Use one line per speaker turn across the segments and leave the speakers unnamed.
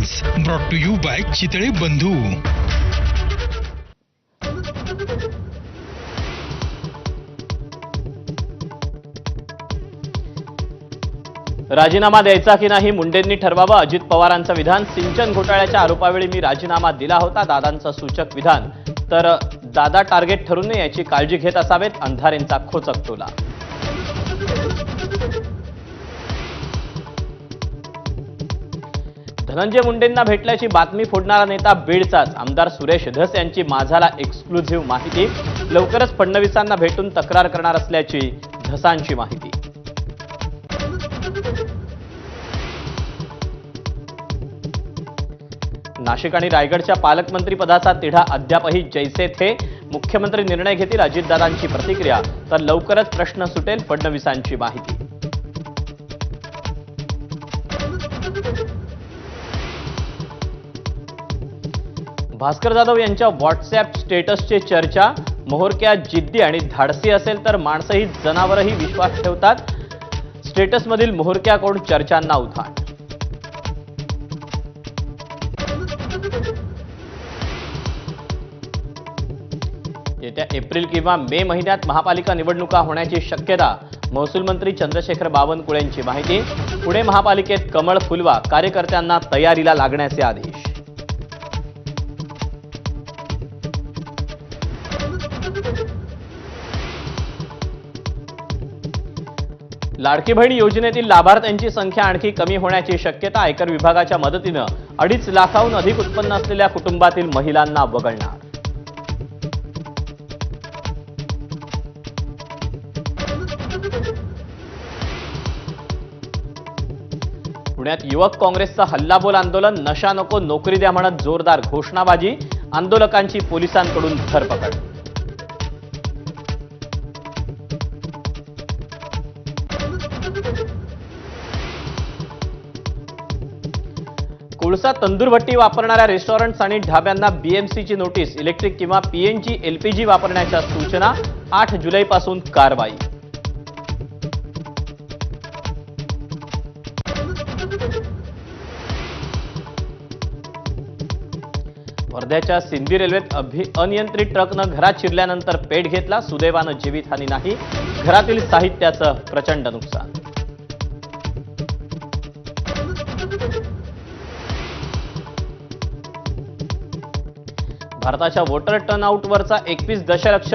Headlines brought to you by Chitale Bandhu.
राजीनामा द्यायचा की नाही मुंडेंनी ठरवावं. अजित पवारांचं विधान. सिंचन घोटाळ्याच्या आरोपावेळी मी राजीनामा दिला होता. दादांचं सूचक विधान. तर दादा टार्गेट ठरू नये याची काळजी घेत असावेत. अंधारेंचा खोचक टोला. धनंजय मुंडेंना भेटल्याची बातमी फोडणारा नेता बीडचाच. आमदार सुरेश धस यांची माझाला एक्सक्लुझिव्ह माहिती. लवकरच फडणवीसांना भेटून तक्रार करणार असल्याची धसांची माहिती. नाशिक आणि रायगडच्या पालकमंत्री पदाचा तिढा अद्यापही जैसे थे. मुख्यमंत्री निर्णय घेतील. अजितदादांची प्रतिक्रिया. तर लवकरच प्रश्न सुटेल. फडणवीसांची माहिती. भास्कर जाधव यांच्या व्हॉट्सअप स्टेटसची चर्चा. मोहरक्या जिद्दी आणि धाडसी असेल तर माणसंही जनावरही विश्वास ठेवतात. स्टेटसमधील मोहरक्या कोण चर्चांना उधाण. येत्या एप्रिल किंवा मे महिन्यात महापालिका निवडणुका होण्याची शक्यता. महसूल मंत्री चंद्रशेखर बावनकुळेंची माहिती. पुणे महापालिकेत कमळ फुलवा. कार्यकर्त्यांना तयारीला लागण्याचे आदेश. लाडकी बहीण योजनेतील लाभार्थ्यांची संख्या आणखी कमी होण्याची शक्यता. आयकर विभागाच्या मदतीनं 2.5 लाखाहून अधिक उत्पन्न असलेल्या कुटुंबातील महिलांना वगळणार. पुण्यात युवक काँग्रेसचं हल्लाबोल आंदोलन. नशा नको नोकरी द्या म्हणत जोरदार घोषणाबाजी. आंदोलकांची पोलिसांकडून धरपकड. कोळसा तंदूरभट्टी वापरणाऱ्या रेस्टॉरंट्स आणि ढाब्यांना बीएमसीची नोटीस. इलेक्ट्रिक किंवा पीएनजी एलपीजी वापरण्याच्या सूचना. 8 जुलैपासून कारवाई. वर्ध्याच्या सिंदी रेल्वेत अनियंत्रित ट्रकनं घरात शिरल्यानंतर पेट घेतला. सुदैवानं जीवितहानी नाही. घरातील साहित्याचं प्रचंड नुकसान. भारताच्या वोटर टर्नआउटवरचा $21 दशलक्ष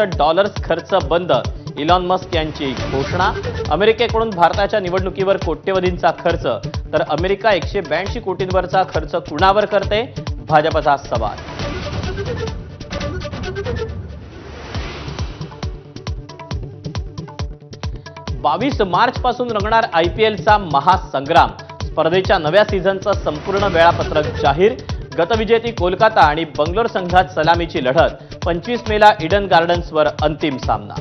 खर्च बंद. इलॉन मस्क यांची घोषणा. अमेरिकेकडून भारताच्या निवडणुकीवर कोट्यवधींचा खर्च. तर अमेरिका 182 कोटींवरचा खर्च कुणावर करते? भाजपचा सवाल. बावीस मार्च पासून रंगणार आयपीएलचा महासंग्राम. स्पर्धेच्या नव्या सीझनचं संपूर्ण वेळापत्रक जाहीर. गतविजेती कोलकाता आणि बंगलोर संघात सलामीची लढत. 25 मेला ईडन गार्डन्सवर अंतिम सामना.